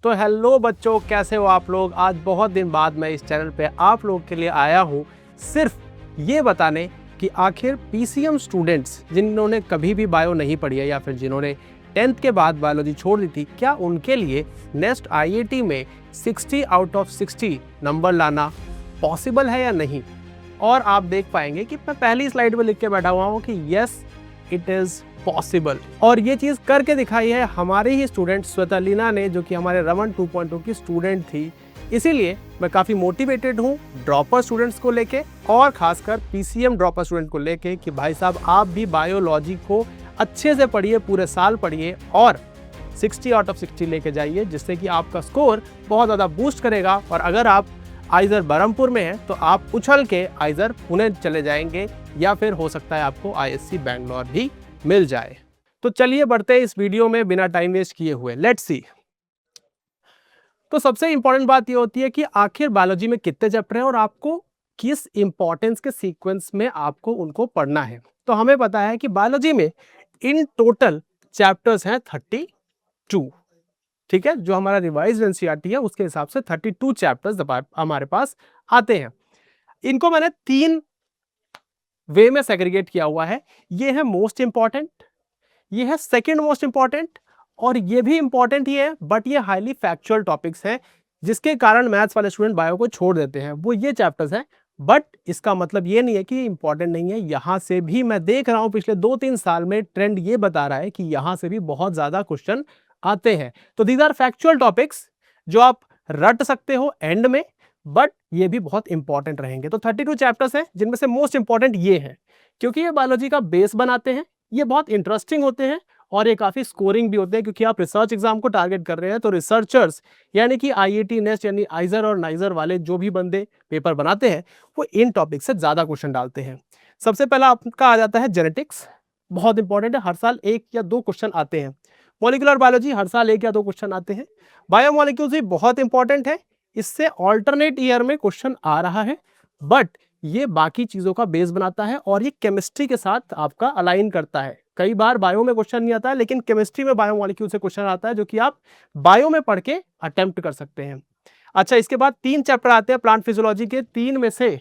तो हेलो बच्चों, कैसे हो आप लोग। आज बहुत दिन बाद मैं इस चैनल पे आप लोग के लिए आया हूँ सिर्फ ये बताने कि आखिर पीसीएम स्टूडेंट्स जिन्होंने कभी भी बायो नहीं पढ़ी है या फिर जिन्होंने 10th के बाद बायोलॉजी छोड़ दी थी, क्या उनके लिए नेक्स्ट आईआईटी में 60 आउट ऑफ 60 नंबर लाना पॉसिबल है या नहीं। और आप देख पाएंगे कि मैं पहली स्लाइड में लिख के बैठा हुआ हूँ कि यस इट इज़ पॉसिबल। और ये चीज़ करके दिखाई है हमारे ही स्टूडेंट श्वेतालीना ने, जो कि हमारे रमन 2.0 की स्टूडेंट थी। इसीलिए मैं काफ़ी मोटिवेटेड हूँ ड्रॉपर स्टूडेंट्स को लेके, और खासकर पीसीएम ड्रॉपर स्टूडेंट को लेके कि भाई साहब आप भी बायोलॉजी को अच्छे से पढ़िए, पूरे साल पढ़िए और 60 आउट ऑफ 60 लेके जाइए, जिससे कि आपका स्कोर बहुत ज़्यादा बूस्ट करेगा। और अगर आप आइजर बरहमपुर में हैं तो आप उछल के आइजर पुणे चले जाएंगे, या फिर हो सकता है आपको आईएससी बैंगलोर भी मिल जाए। तो चलिए बढ़ते हैं इस वीडियो में बिना टाइम वेस्ट किए हुए। Let's see. तो सबसे इंपॉर्टेंट बात ये होती है कि आखिर बायोलॉजी में कितने चैप्टर हैं और आपको किस इंपॉर्टेंस के सीक्वेंस में आपको उनको पढ़ना है। तो हमें पता है कि बायोलॉजी में इन टोटल चैप्टर्स हैं 32। ठीक है, जो हमारा रिवाइज्ड एनसीईआरटी है उसके हिसाब से 32 चैप्टर्स हमारे पास आते हैं। इनको मैंने 3 वे में सेग्रीगेट किया हुआ है। ये है मोस्ट इंपॉर्टेंट, ये है सेकंड मोस्ट इंपॉर्टेंट, और ये भी इंपॉर्टेंट ही है बट ये हाईली फैक्चुअल टॉपिक्स हैं, जिसके कारण मैथ्स वाले स्टूडेंट बायो को छोड़ देते हैं। वो ये चैप्टर्स हैं, बट इसका मतलब ये नहीं है कि इंपॉर्टेंट नहीं है। यहां से भी मैं देख रहा हूं पिछले 2-3 साल में ट्रेंड ये बता रहा है कि यहां से भी बहुत ज्यादा क्वेश्चन आते हैं। तो दीज आर फैक्चुअल टॉपिक्स जो आप रट सकते हो एंड में, बट ये भी बहुत इंपॉर्टेंट रहेंगे। तो 32 चैप्टर्स हैं, जिनमें से मोस्ट इंपॉर्टेंट ये हैं, क्योंकि ये बायोलॉजी का बेस बनाते हैं। ये बहुत इंटरेस्टिंग होते हैं और ये काफी स्कोरिंग भी होते हैं, क्योंकि आप रिसर्च एग्जाम को टारगेट कर रहे हैं। तो रिसर्चर्स यानी कि आईआईटी नेस्ट यानी आइजर और नाइजर वाले जो भी बंदे पेपर बनाते हैं, वो इन टॉपिक से ज्यादा क्वेश्चन डालते हैं। सबसे पहला आपका आ जाता है जेनेटिक्स। बहुत इंपॉर्टेंट है, हर साल 1 या 2 क्वेश्चन आते हैं। मॉलिक्यूलर बायोलॉजी हर साल 1 या 2 क्वेश्चन आते हैं। बायोमोलिक्यूल्स भी बहुत इंपॉर्टेंट है, इससे ऑल्टरनेट ईयर में क्वेश्चन आ रहा है, बट ये बाकी चीजों का बेस बनाता है और ये केमिस्ट्री के साथ आपका अलाइन करता है। कई बार बायो में क्वेश्चन नहीं आता है, लेकिन केमिस्ट्री में बायोमोलिक्यूल से क्वेश्चन आता है, जो कि आप बायो में पढ़ के अटेम्प्ट कर सकते हैं। अच्छा, इसके बाद 3 चैप्टर आते हैं प्लांट फिजियोलॉजी के। 3 में से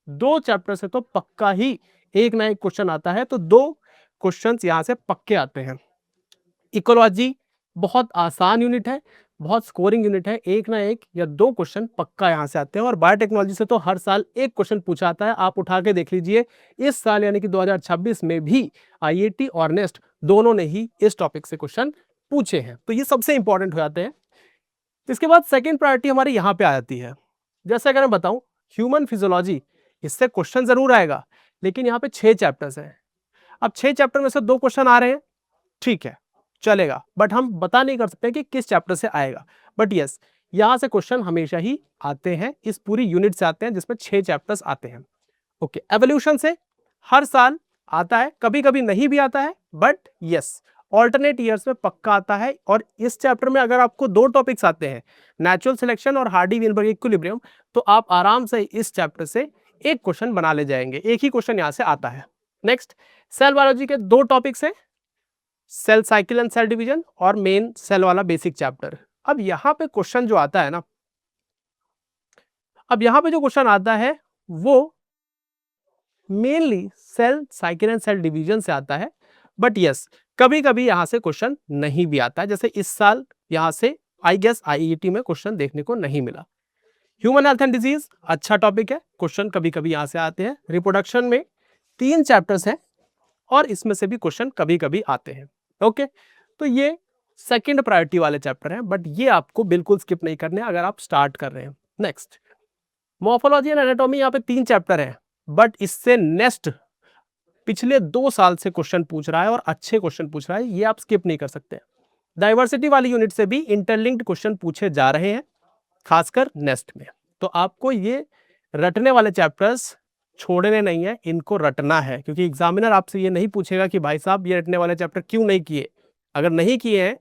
2 चैप्टर से तो पक्का ही एक ना एक क्वेश्चन आता है, तो 2 क्वेश्चन यहां से पक्के आते हैं। इकोलॉजी बहुत आसान यूनिट है, बहुत स्कोरिंग यूनिट है, एक ना एक या 2 क्वेश्चन पक्का यहां से आते हैं। और बायोटेक्नोलॉजी से तो हर साल 1 क्वेश्चन पूछा आता है, आप उठा के देख लीजिए। इस साल यानी कि 2026 में भी आईआईटी और नेस्ट दोनों ने ही इस टॉपिक से क्वेश्चन पूछे हैं, तो ये सबसे इंपॉर्टेंट हो जाते हैं। इसके बाद सेकेंड प्रायोरिटी हमारी यहाँ पे आ जाती है। जैसे अगर मैं बताऊं ह्यूमन फिजियोलॉजी, इससे क्वेश्चन जरूर आएगा, लेकिन यहाँ पे 6 चैप्टर्स हैं। अब 6 चैप्टर में से 2 क्वेश्चन आ रहे हैं, ठीक है चलेगा, बट हम बता नहीं कर सकते कि किस चैप्टर से आएगा। बट यस, यहां से क्वेश्चन हमेशा ही आते हैं, इस पूरी यूनिट से आते हैं, जिसमें 6 चैप्टर्स आते हैं। ओके, एवोल्यूशन से हर साल आता है, कभी कभी नहीं भी आता है, बट यस ऑल्टरनेट ईयर्स में पक्का आता है। और इस चैप्टर में अगर आपको 2 टॉपिक्स आते हैं, नेचुरल सिलेक्शन और हार्डी-विनबर्ग इक्विलिब्रियम, तो आप आराम से इस चैप्टर से एक क्वेश्चन बना ले जाएंगे। एक ही क्वेश्चन यहां से आता है। नेक्स्ट, सेल बायोलॉजी के 2 टॉपिक्स हैं, cell cycle and cell division और मेन सेल वाला बेसिक चैप्टर। अब यहां पे क्वेश्चन जो आता है ना, अब यहां पे जो क्वेश्चन आता है वो mainly cell cycle and cell division से आता है, बट यस कभी कभी यहां से क्वेश्चन नहीं भी आता है। जैसे इस साल यहां से आई गेस आईईटी में क्वेश्चन देखने को नहीं मिला। ह्यूमन हेल्थ एंड डिजीज अच्छा टॉपिक है, क्वेश्चन कभी कभी यहां से आते हैं। रिप्रोडक्शन में 3 चैप्टर्स हैं और इसमें से भी क्वेश्चन कभी कभी आते हैं। ओके, तो ये सेकंड प्रायोरिटी वाले चैप्टर हैं, बट ये आपको बिल्कुल स्किप नहीं करने अगर आप स्टार्ट कर रहे हैं। नेक्स्ट, मॉर्फोलॉजी एंड एनाटॉमी, यहाँ पे 3 चैप्टर हैं, बट इससे नेक्स्ट पिछले 2 साल से क्वेश्चन पूछ रहा है और अच्छे क्वेश्चन पूछ रहा है, ये आप स्किप नहीं कर सकते। डाइवर्सिटी वाली यूनिट से भी इंटरलिंक्ड क्वेश्चन पूछे जा रहे हैं, खासकर नेक्स्ट में। तो आपको ये रटने वाले चैप्टर्स छोड़ने नहीं है, इनको रटना है, क्योंकि एग्जामिनर आपसे ये नहीं पूछेगा कि भाई साहब ये रटने वाले चैप्टर क्यों नहीं किए। अगर नहीं किए हैं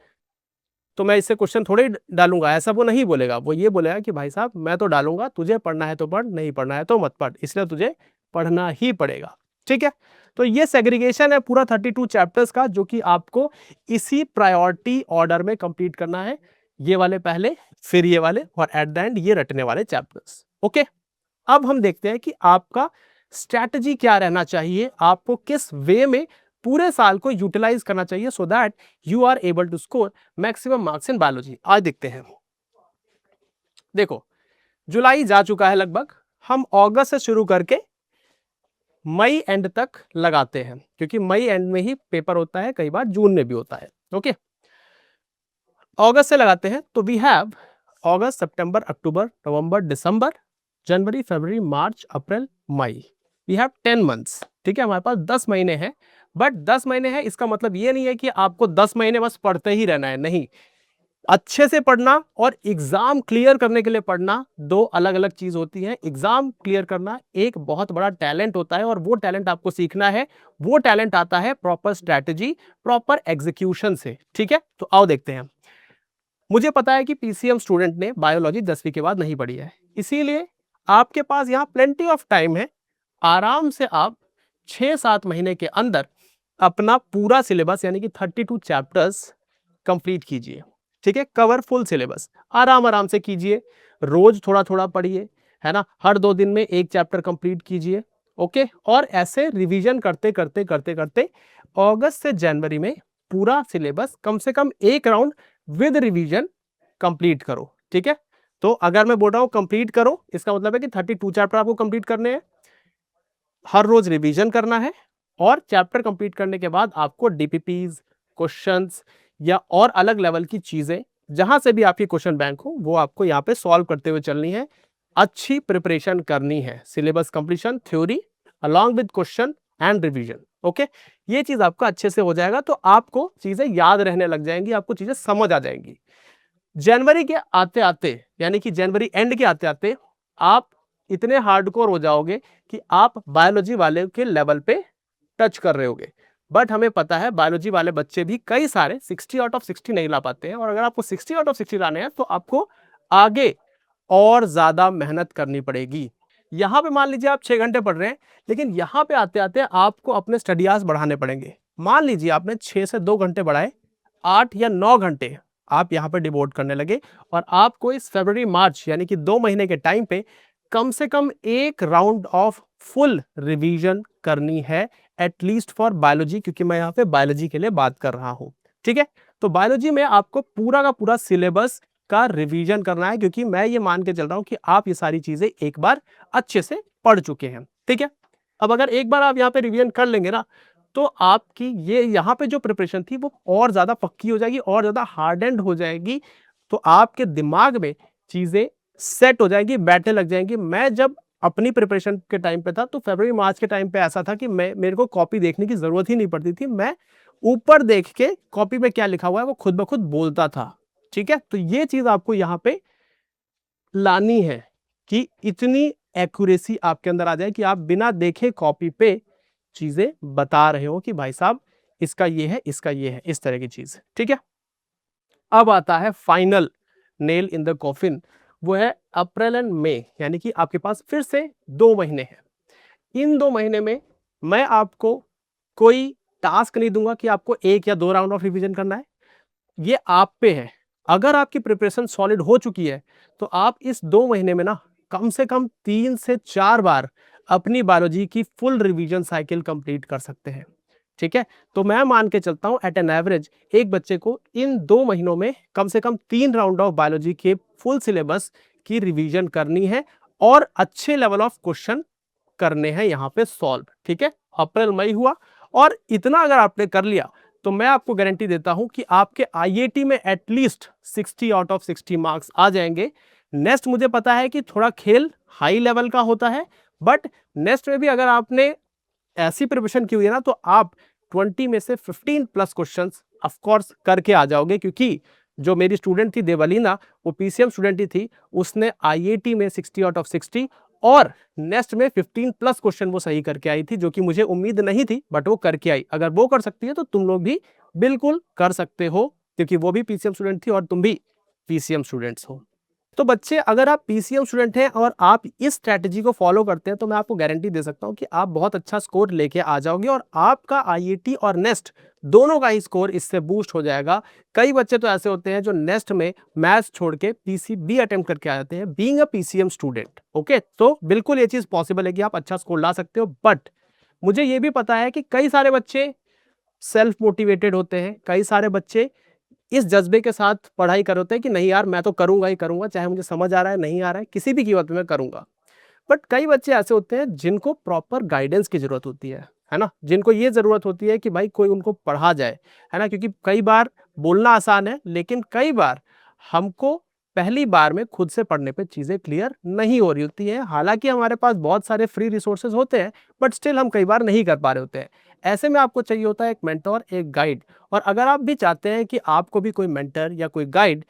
तो मैं इससे क्वेश्चन थोड़े डालूंगा, ऐसा वो नहीं बोलेगा। वो ये बोलेगा कि भाई साहब मैं तो डालूंगा, तुझे पढ़ना है तो पढ़, नहीं पढ़ना है तो मत पढ़, इसलिए तुझे पढ़ना ही पड़ेगा। ठीक है, तो ये सेग्रीगेशन है पूरा 32 चैप्टर्स का, जो कि आपको इसी प्रायोरिटी ऑर्डर में कंप्लीट करना है। ये वाले पहले, फिर ये वाले, और एट द एंड ये रटने वाले चैप्टर्स। ओके, अब हम देखते हैं कि आपका स्ट्रैटेजी क्या रहना चाहिए, आपको किस वे में पूरे साल को यूटिलाइज करना चाहिए so that you are able to score maximum marks in biology. आज देखते हैं। देखो, जुलाई जा चुका है लगभग, हम अगस्त से शुरू करके मई एंड तक लगाते हैं, क्योंकि मई एंड में ही पेपर होता है, कई बार जून में भी होता है। ओके, अगस्त से लगाते हैं, तो we have August, September, October, November, December, January, February, March, April, May. We have 10 months. ठीक है, हमारे पास 10 महीने हैं, बट 10 महीने हैं इसका मतलब ये नहीं है कि आपको 10 महीने बस पढ़ते ही रहना है, नहीं। अच्छे से पढ़ना और एग्जाम क्लियर करने के लिए पढ़ना दो अलग अलग चीज होती है। एग्जाम क्लियर करना एक बहुत बड़ा टैलेंट होता है, और वो टैलेंट आपको सीखना है। वो टैलेंट आता है प्रॉपर स्ट्रैटेजी, प्रॉपर एग्जीक्यूशन से। ठीक है, तो आओ देखते हैं। मुझे पता है कि पीसीएम स्टूडेंट ने बायोलॉजी 10वीं के बाद नहीं पढ़ी है, इसीलिए आपके पास यहाँ प्लेंटी ऑफ टाइम है। आराम से आप 6-7 महीने के अंदर अपना पूरा सिलेबस यानी कि 32 चैप्टर्स कंप्लीट कीजिए। ठीक है, कवर फुल सिलेबस आराम आराम से कीजिए, रोज थोड़ा थोड़ा पढ़िए, है ना, हर 2 दिन में एक चैप्टर कंप्लीट कीजिए। ओके, और ऐसे रिवीजन करते करते करते करते अगस्त से जनवरी में पूरा सिलेबस कम से कम एक राउंड विद रिवीजन कंप्लीट करो। ठीक है, तो अगर मैं बोल रहा हूं कंप्लीट करो, इसका मतलब है कि 32 चैप्टर आपको कंप्लीट करने हैं, हर रोज रिवीजन करना है, और चैप्टर कंप्लीट करने के बाद आपको डीपीपीज, क्वेश्चंस या और अलग लेवल की चीजें जहां से भी आपकी क्वेश्चन बैंक हो वो आपको यहाँ पे सॉल्व करते हुए चलनी है। अच्छी प्रिपरेशन करनी है, syllabus completion, theory along with question and revision. Okay, ये चीज आपका अच्छे से हो जाएगा तो आपको चीजें याद रहने लग जाएंगी, आपको चीजें समझ आ जाएंगी। जनवरी के आते आते यानी कि जनवरी एंड के आते आते आप इतने हार्डकोर हो जाओगे कि आप बायोलॉजी वाले के लेवल पे टच कर रहे होगे। बट हमें पता है बायोलॉजी वाले बच्चे भी कई सारे 60 आउट ऑफ 60 नहीं ला पाते हैं, और अगर आपको 60 आउट ऑफ 60 लाने हैं तो आपको आगे और ज्यादा मेहनत करनी पड़ेगी। यहां पे मान लीजिए आप 6 घंटे पढ़ रहे हैं, लेकिन यहां पे आते आते आपको अपने स्टडी आवर्स बढ़ाने पड़ेंगे। मान लीजिए आपने 6 से 2 घंटे बढ़ाए, 8 या 9 घंटे आप यहाँ पे डिवोट करने लगे, और आपको इस फरवरी मार्च यानी कि 2 महीने के टाइम पे कम से कम एक राउंड ऑफ फुल रिवीजन करनी है, एटलीस्ट फॉर बायोलॉजी, क्योंकि मैं यहाँ पे बायोलॉजी के लिए बात कर रहा हूँ। ठीक है, तो बायोलॉजी में आपको पूरा का पूरा सिलेबस का रिवीजन करना है, क्योंकि मैं ये मान के चल रहा हूँ कि आप ये सारी चीजें एक बार अच्छे से पढ़ चुके हैं। ठीक है, अब अगर एक बार आप यहाँ पे रिवीजन कर लेंगे ना, तो आपकी ये यहाँ पे जो प्रिपरेशन थी वो और ज्यादा पक्की हो जाएगी, और ज्यादा हार्डेंड हो जाएगी, तो आपके दिमाग में चीजें सेट हो जाएंगी, बैठने लग जाएंगी। मैं जब अपनी प्रिपरेशन के टाइम पे था तो फरवरी मार्च के टाइम पे ऐसा था कि मेरे को कॉपी देखने की जरूरत ही नहीं पड़ती थी, मैं ऊपर देख के कॉपी में क्या लिखा हुआ है वो खुद ब खुद बोलता था। ठीक है, तो ये चीज आपको यहाँ पे लानी है कि इतनी एक्यूरेसी आपके अंदर आ जाए कि आप बिना देखे कॉपी पे चीजें बता रहे हो कि भाई साहब इसका ये है, इसका ये है, इस तरह की चीज। ठीक है, अब आता है final nail in the coffin, वो है अप्रैल एंड मई, यानी कि आपके पास फिर से 2 महीने हैं। इन 2 महीने में मैं आपको कोई टास्क नहीं दूंगा कि आपको 1 या 2 राउंड ऑफ रिवीजन करना है, ये आप पे है। अगर आपकी प्रिपरेशन सॉलिड हो चुकी है तो आप इस 2 महीने में ना कम से कम 3 से 4 बार अपनी बायोलॉजी की फुल रिवीजन साइकिल कंप्लीट कर सकते हैं। ठीक है, तो मैं मान के चलता हूं एट एन एवरेज एक बच्चे को इन 2 महीनों में कम से कम 3 राउंड ऑफ बायोलॉजी के फुल सिलेबस की रिवीजन करनी है, और अच्छे लेवल ऑफ क्वेश्चन करने हैं यहाँ पे सॉल्व। ठीक है, अप्रैल मई हुआ, और इतना अगर आपने कर लिया तो मैं आपको गारंटी देता हूं कि आपके आईआईटी में एटलीस्ट 60 आउट ऑफ 60 मार्क्स आ जाएंगे। नेक्स्ट मुझे पता है कि थोड़ा खेल हाई लेवल का होता है, बट नेक्स्ट में भी अगर आपने ऐसी प्रिपरेशन की हुई है ना तो आप 20 में से 15 प्लस क्वेश्चंस ऑफ कोर्स करके आ जाओगे, क्योंकि जो मेरी स्टूडेंट थी देवलीना, वो पीसीएम स्टूडेंट ही थी, उसने आईआईटी में 60 आउट ऑफ 60 और नेक्स्ट में 15 प्लस क्वेश्चन वो सही करके आई थी, जो कि मुझे उम्मीद नहीं थी, बट वो करके आई। अगर वो कर सकती है तो तुम लोग भी बिल्कुल कर सकते हो, क्योंकि वो भी पीसीएम स्टूडेंट थी और तुम भी पीसीएम स्टूडेंट्स हो। तो बच्चे, अगर आप पीसीएम स्टूडेंट हैं और आप इस स्ट्रैटेजी को फॉलो करते हैं तो मैं आपको गारंटी दे सकता हूं कि आप बहुत अच्छा स्कोर लेके आ जाओगे, और आपका आईआईटी और नेक्स्ट दोनों का ही स्कोर इससे बूस्ट हो जाएगा। कई बच्चे तो ऐसे होते हैं जो नेक्स्ट में मैथ्स छोड़ के पीसीबी अटेम्प्ट करके आ जाते हैं being a PCM student. Okay, तो बिल्कुल ये चीज पॉसिबल है कि आप अच्छा स्कोर ला सकते हो, बट मुझे ये भी पता है कि कई सारे बच्चे सेल्फ मोटिवेटेड होते हैं, कई सारे बच्चे इस जज्बे के साथ पढ़ाई कर होते हैं कि नहीं यार मैं तो करूंगा ही करूंगा, चाहे मुझे समझ आ रहा है नहीं आ रहा है, किसी भी कीमत पे मैं करूंगा। बट कई बच्चे ऐसे होते हैं जिनको प्रॉपर गाइडेंस की जरूरत होती है ना, जिनको ये जरूरत होती है कि भाई कोई उनको पढ़ा जाए, है ना, क्योंकि कई बार बोलना आसान है लेकिन कई बार हमको पहली बार में खुद से पढ़ने पे चीजें क्लियर नहीं हो रही होती है। हालांकि हमारे पास बहुत सारे फ्री रिसोर्सेज होते हैं बट स्टिल हम कई बार नहीं कर पा रहे होते हैं। ऐसे में आपको चाहिए होता है एक मेंटर, एक गाइड। और अगर आप भी चाहते हैं कि आपको भी कोई मेंटर या कोई गाइड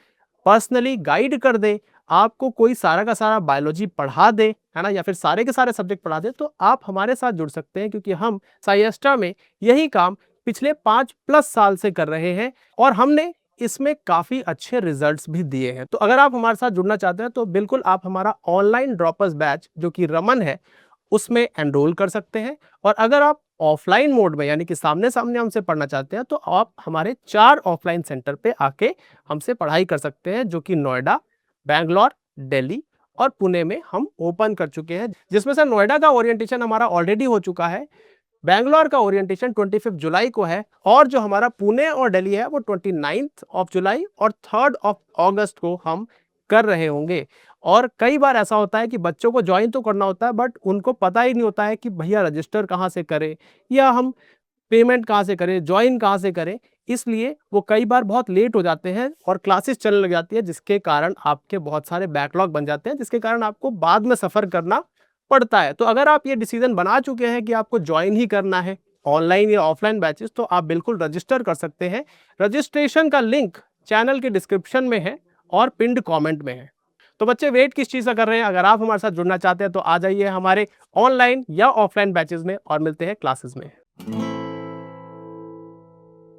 पर्सनली गाइड कर दे, आपको कोई सारा का सारा बायोलॉजी पढ़ा दे, है ना, या फिर सारे के सारे सब्जेक्ट पढ़ा दे, तो आप हमारे साथ जुड़ सकते हैं क्योंकि हम साइएस्टा में यही काम पिछले 5+ साल से कर रहे हैं और हमने इसमें काफी अच्छे रिजल्ट्स भी दिए हैं। तो अगर आप हमारे साथ जुड़ना चाहते हैं तो बिल्कुल आप हमारा ऑनलाइन ड्रॉपर्स बैच जो कि रमन है उसमें एनरोल कर सकते हैं। और अगर आप ऑफलाइन मोड में यानी कि सामने सामने हमसे पढ़ना चाहते हैं तो आप हमारे 4 ऑफलाइन सेंटर पे आके हमसे पढ़ाई कर सकते हैं, जो कि नोएडा, बैंगलोर, दिल्ली और पुणे में हम ओपन कर चुके हैं, जिसमें से नोएडा का ओरिएंटेशन हमारा ऑलरेडी हो चुका है, बैंगलोर का ओरिएंटेशन 25 जुलाई को है और जो हमारा पुणे और दिल्ली है वो 29 जुलाई और 3 अगस्त को हम कर रहे होंगे। और कई बार ऐसा होता है कि बच्चों को ज्वाइन तो करना होता है बट उनको पता ही नहीं होता है कि भैया रजिस्टर कहाँ से करें या हम पेमेंट कहाँ से करें, ज्वाइन कहाँ से करें, इसलिए वो कई बार बहुत लेट हो जाते हैं और क्लासेस चलने लग जाती है, जिसके कारण आपके बहुत सारे बैकलॉग बन जाते हैं, जिसके कारण आपको बाद में सफ़र करना पड़ता है। तो अगर आप ये डिसीजन बना चुके हैं कि आपको ज्वाइन ही करना है ऑनलाइन या ऑफलाइन बैचेस, तो आप बिल्कुल रजिस्टर कर सकते हैं। रजिस्ट्रेशन का लिंक चैनल के डिस्क्रिप्शन में है और पिंड कमेंट में है। तो बच्चे वेट किस चीज़ का कर रहे हैं? अगर आप हमारे साथ जुड़ना चाहते हैं तो आ जाइए हमारे ऑनलाइन या ऑफलाइन बैचेस में और मिलते हैं क्लासेस में।